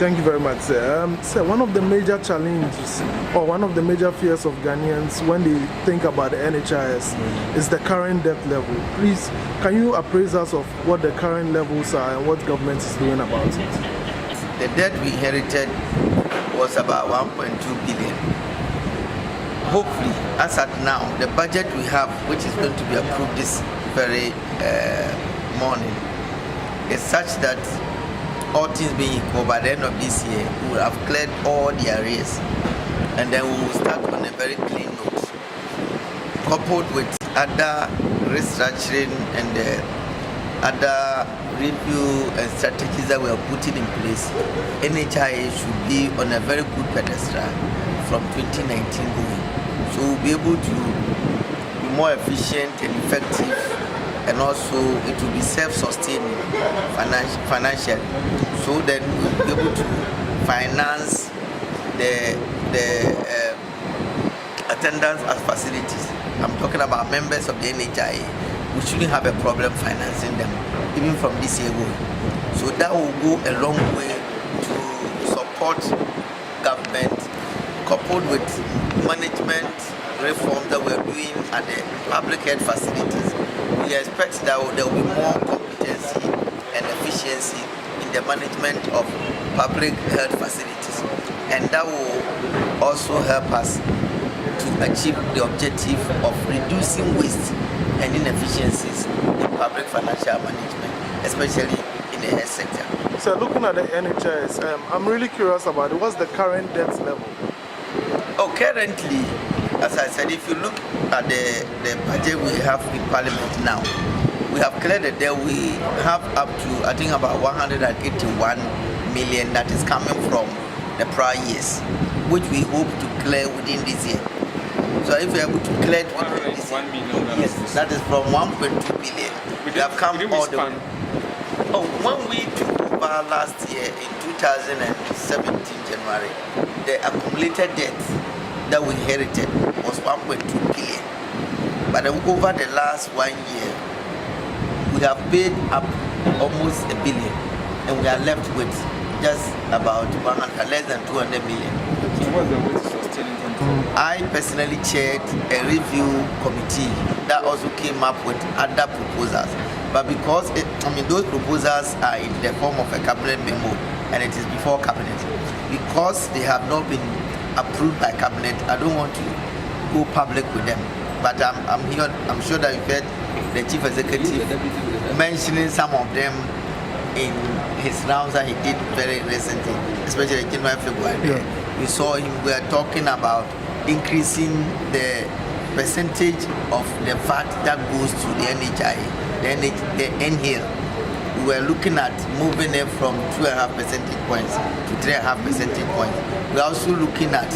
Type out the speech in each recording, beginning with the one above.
Thank you very much, sir. Sir, one of the major challenges or one of the major fears of Ghanaians when they think about the NHIS is the current debt level. Please, can you appraise us of what the current levels are and what government is doing about it? The debt we inherited was about 1.2 billion. Hopefully, as at now, the budget we have, which is going to be approved this very morning, is such that all things being equal, by the end of this year, we will have cleared all the arrears, and then we will start on a very clean note. Coupled with other restructuring and other review and strategies that we are putting in place, NHIS should be on a very good pedestal from 2019 going. So we'll be able to be more efficient and effective, and also it will be self-sustaining financially. So then we'll be able to finance the attendance as facilities. I'm talking about members of the NHIS. We shouldn't have a problem financing them, even from this year going. So that will go a long way to support government, coupled with management reforms that we're doing at the public health facilities. We expect that there will be more competency and efficiency in the management of public health facilities, and that will also help us to achieve the objective of reducing waste and inefficiencies in public financial management, especially in the health sector. So looking at the NHIS, I'm really curious about it. What's the current debt level? Oh, currently, as I said, if you look at the budget we have in Parliament now, we have cleared the debt. We have up to, I think, about 181 million that is coming from the prior years, which we hope to clear within this year. So if we're able to clear it within this year, 1 million, yes, that is from 1.2 billion. We have come all the way. Oh, when we took over last year in 2017 January, the accumulated debt that we inherited was 1.2 billion. But over the last 1 year, we have paid up almost $1 billion, and we are left with just about less than 200 million. So what's the way to sustain it? I personally chaired a review committee that also came up with other proposals. But because those proposals are in the form of a cabinet memo and it is before cabinet, because they have not been approved by cabinet, I don't want to go public with them. But I'm here. I'm sure that you've heard the chief executive mentioning some of them in his rounds that he did very recently, especially in January, February. Yeah. We saw him. We are talking about increasing the percentage of the VAT that goes to the NHIS, the NHIS. We were looking at moving it from 2.5 percentage points to 3.5 percentage points. We're also looking at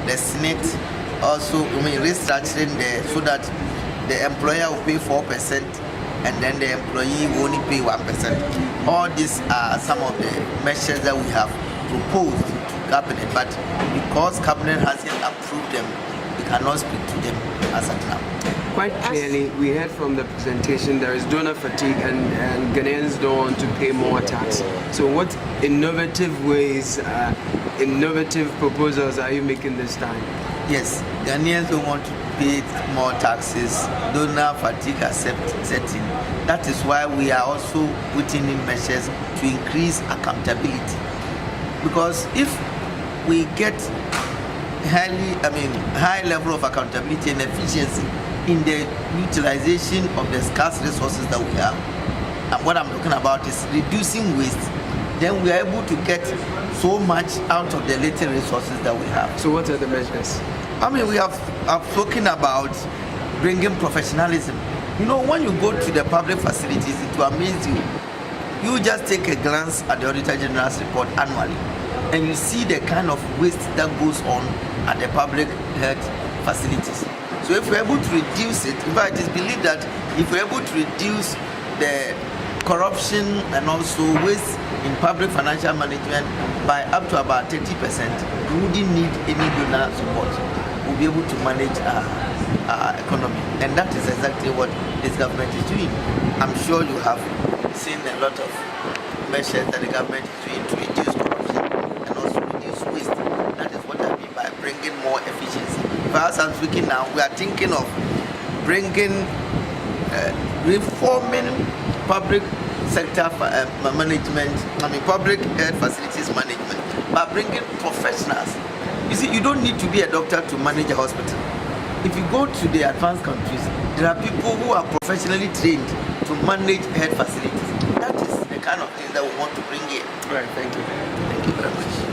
the Senate, also restructuring so that the employer will pay 4% and then the employee will only pay 1%. All these are some of the measures that we have proposed to cabinet, but because cabinet hasn't approved them, we cannot speak to them as of now. Quite clearly, we heard from the presentation there is donor fatigue and Ghanaians don't want to pay more tax. So what innovative ways, innovative proposals are you making this time? Yes, Ghanaians don't want to pay more taxes. Donor fatigue is setting. That is why we are also putting in measures to increase accountability. Because if we get high level of accountability and efficiency in the utilization of the scarce resources that we have, and what I'm talking about is reducing waste, then we are able to get so much out of the little resources that we have. So what are the measures? We have spoken about bringing professionalism. When you go to the public facilities, it will amaze you. You just take a glance at the Auditor General's report annually, and you see the kind of waste that goes on at the public health facilities. So if we're able to reduce it, in fact, it is believed that if we're able to reduce the corruption and also waste in public financial management by up to about 30%, we wouldn't need any donor support. We'll be able to manage our economy. And that is exactly what this government is doing. I'm sure you have seen a lot of measures that the government is doing to reduce corruption. as I'm speaking now, we are thinking of reforming public sector management, public health facilities management, by bringing professionals. You see, you don't need to be a doctor to manage a hospital. If you go to the advanced countries, there are people who are professionally trained to manage health facilities. That is the kind of thing that we want to bring here. Right, thank you. Thank you very much.